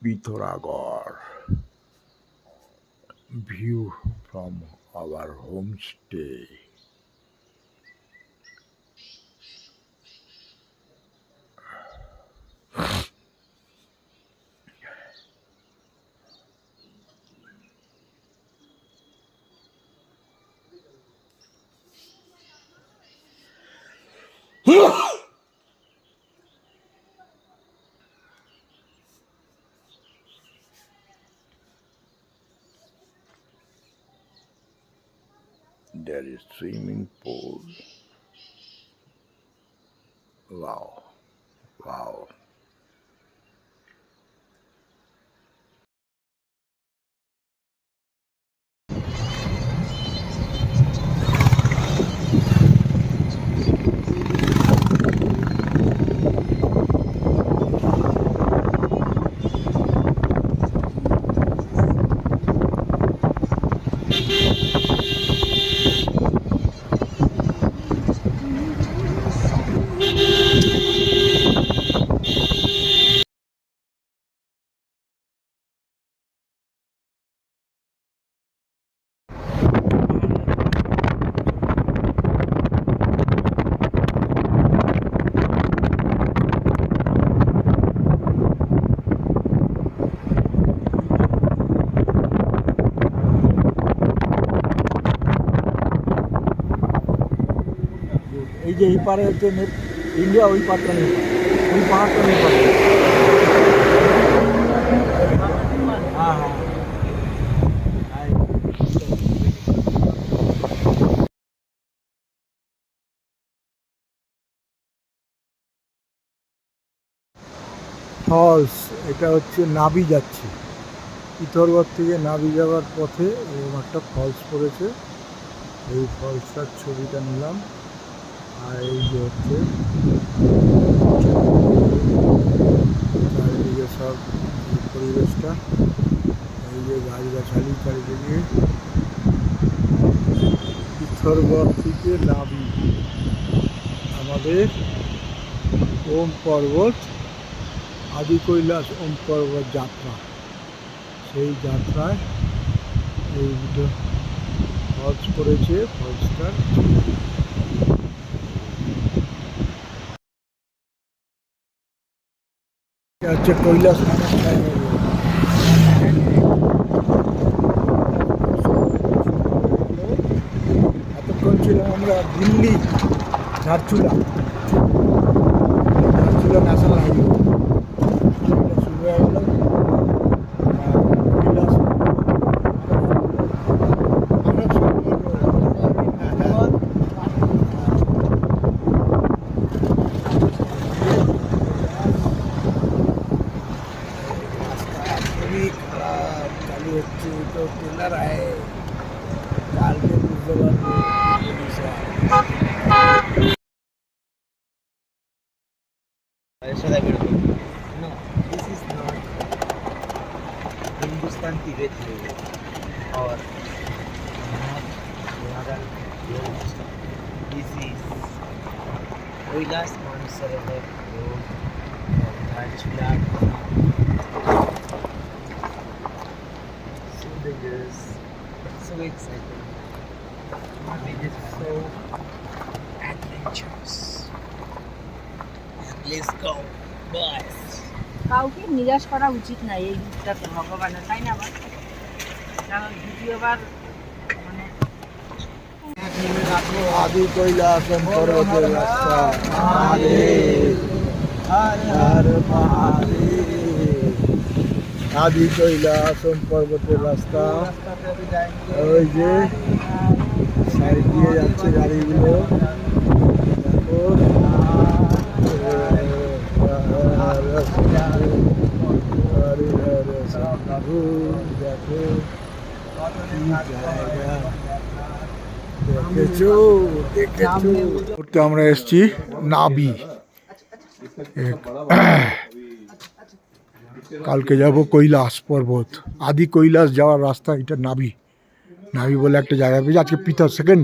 Pithoragarh. View from our homestay. There is swimming pool. Wow, wow. এই যে এই পারে হচ্ছে ইন্ডিয়া, ওই পারটা নেই, ওই পাহাড়টা নেই পারে। হ্যাঁ হ্যাঁ। ফলস, এটা হচ্ছে নাভি যাচ্ছে, পিথোরগড় থেকে নাভি যাওয়ার পথে এরকম একটা ফলস পড়েছে। এই ফলসটার ছবিটা নিলাম। আর এই যে হচ্ছে চারিদিকে সব পরিবেশটা, এই যে গাছগাছালি চারিদিকে। পিথোরগড় থেকে নাভি আমাদের ওম পর্বত, আদি কৈলাস ওম পর্বত যাত্রা। সেই যাত্রায় এই দুটো ফলস পড়েছে। ফলসটার এটা হচ্ছে কৈলাস মানস টাইমের। এতক্ষণ ছিলাম আমরা দিল্লি ঝাড়চুলা ন্যাশনাল হাইওয়ে। শুরু হয়ে গেল কৈলাস খারাপ চালু হচ্ছে, তো টেলার আয় কালকে বুঝতে পারবো। No, this is not Hindustan Tibet Railway or not Ural Road. This is Kailash Mansarovar Road from Dharchula. So dangerous, so exciting. It is so adventurous. Let's go, boys. কাউকে নিরাশ করা উচিত নাই এই রূপটাতে ভগবানের, তাই না? আবার কারণ দ্বিতীয়বার মানে আদি কৈলাস পর্বতের রাস্তা। মহাদেব হর মহাদেব। আদি কৈলাস পর্বতের রাস্তা। ওই যে সাইড দিয়ে যাচ্ছে গাড়িগুলো, দেখো। আমরা এসছি নাভি। কালকে যাব কৈলাস পর্বত, আদি কৈলাস যাওয়ার রাস্তা এটা নাভি। নাভি বলে একটা জায়গা পেয়েছি আজকে।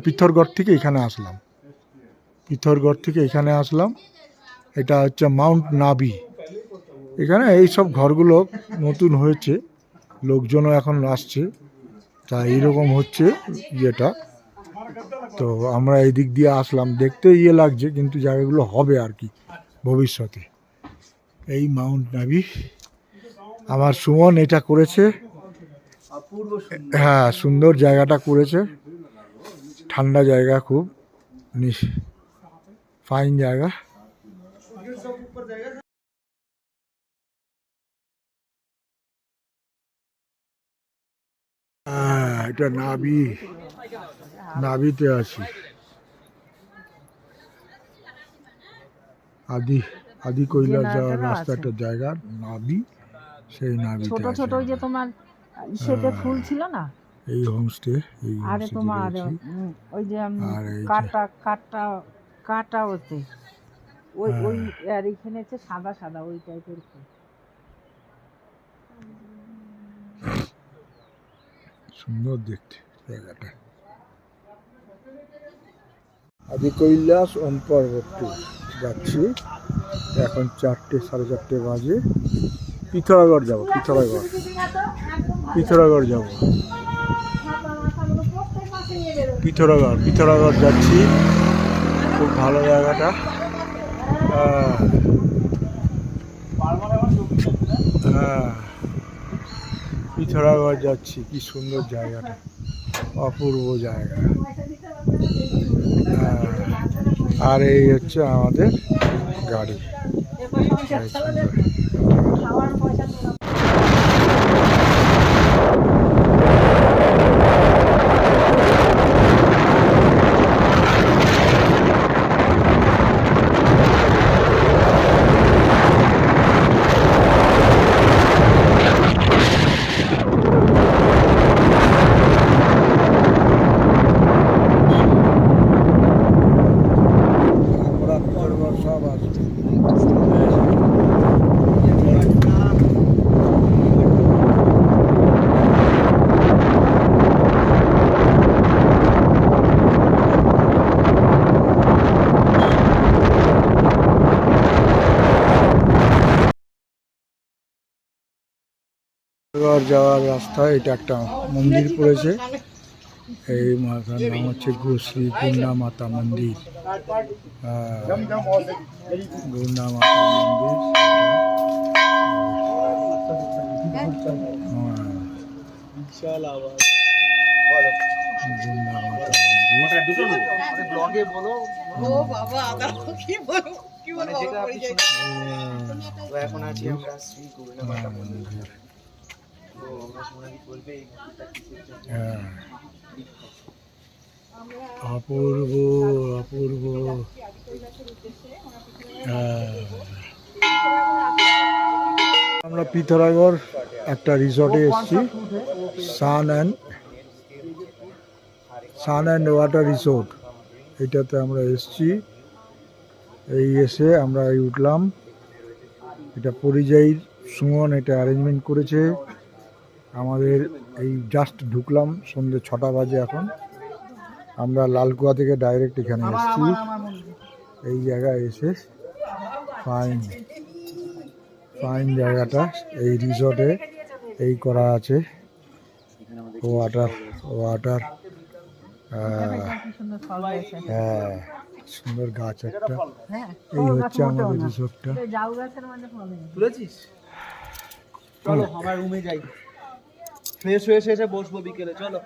পিথোরগড় থেকে এখানে আসলাম। পিথোরগড় থেকে এখানে আসলাম। এটা হচ্ছে মাউন্ট নাভি। এখানে এই সব ঘরগুলো নতুন হয়েছে, লোকজনও এখন আসছে, তা এইরকম হচ্ছে ইয়েটা। তো আমরা এই দিক দিয়ে আসলাম, দেখতে ইয়ে লাগছে, কিন্তু জায়গাগুলো হবে আর কি ভবিষ্যতে। এই মাউন্ট নাভি আমার সুমন এটা করেছে। হ্যাঁ, সুন্দর জায়গাটা করেছে, ঠান্ডা জায়গা, খুব ফাইন জায়গা। এটা নাভিতে আছি, আদি কৈলাস যাওয়ার রাস্তা, একটা জায়গা নাভি, সেই নাভিতে ছোট ছোট আছি। ওই যে তোমার ইসেতে ফুল ছিল না, এই হোমস্টে, এই আরে হোমস্টেতে তোমার রয়েছি। ওই যে আর এই যে- কাটা ওতে ওই হ্যাঁ। ওই আর এখানে হচ্ছে সাদা সাদা ওই টাইপের ফুল। সুন্দর দেখতে জায়গাটা। আদি কৈলাস ওম পর্বত যাচ্ছি, এখন 4টে 4:30 বাজে। পিথোরাগড় যাব, পিথোরাগড় যাব, পিথোরাগড় যাচ্ছি। খুব ভালো জায়গাটা। হ্যাঁ, পিথোরাগড় যাচ্ছি, কি সুন্দর জায়গাটা, অপূর্ব জায়গা। হ্যাঁ, আর এই হচ্ছে আমাদের গাড়ি। এই সুন্দর। আমরা পিথোরাগড় সব আসবো। পিথোরাগড় যাওয়ার রাস্তা, এটা একটা মন্দির পড়েছে, এই মাতার নাম হচ্ছে শ্রী গুন্ডা মাতা মন্দির। গুন্ডা মাতা মন্দির, বিশাল আওয়াজ। গুন্ডা মাতা মন্দির। ব্লগে বলো। ও বাবা, আদাও কি বলবো, কি মানে বলবো, যেটা বাবা আপনি পড়ে যায়। তো এখন আছি আমরা শ্রী গুরুনা মাতা মন্দির। মন্দির। তো আমরা সোনালি বলবে এই মন্দিরটা কিসের জন্য হ্যাঁ, অপূর্ব অপূর্ব। হ্যাঁ, আমরা পিথোরাগড় একটা রিসর্টে এসেছি, সান অ্যান্ড ওয়াটার রিসোর্ট, এটাতে আমরা এসেছি। এই এসে আমরা এই উঠলাম, এটা পরিযায়ী সুমন এটা অ্যারেঞ্জমেন্ট করেছে। আমাদের এই জাস্ট ঢুকলাম, সন্ধ্যে 6টা বাজে এখন। আমরা লালকুয়া থেকে ডাইরেক্ট এখানে এসেছি। এই জায়গায় এসে ফাইন ফাইন জায়গাটা, এই রিসর্টে এই করা আছে, ওয়াটার হ্যাঁ, সুন্দর গাছ একটা। এই হচ্ছে আমাদের রিসর্টটা। জাউ গাছের মধ্যে ফল হয়েছে। তুলেছিস? চলো আমার রুমে যাই, ফ্রেশ হয়ে এসে বসবো বিকেলে, চলো।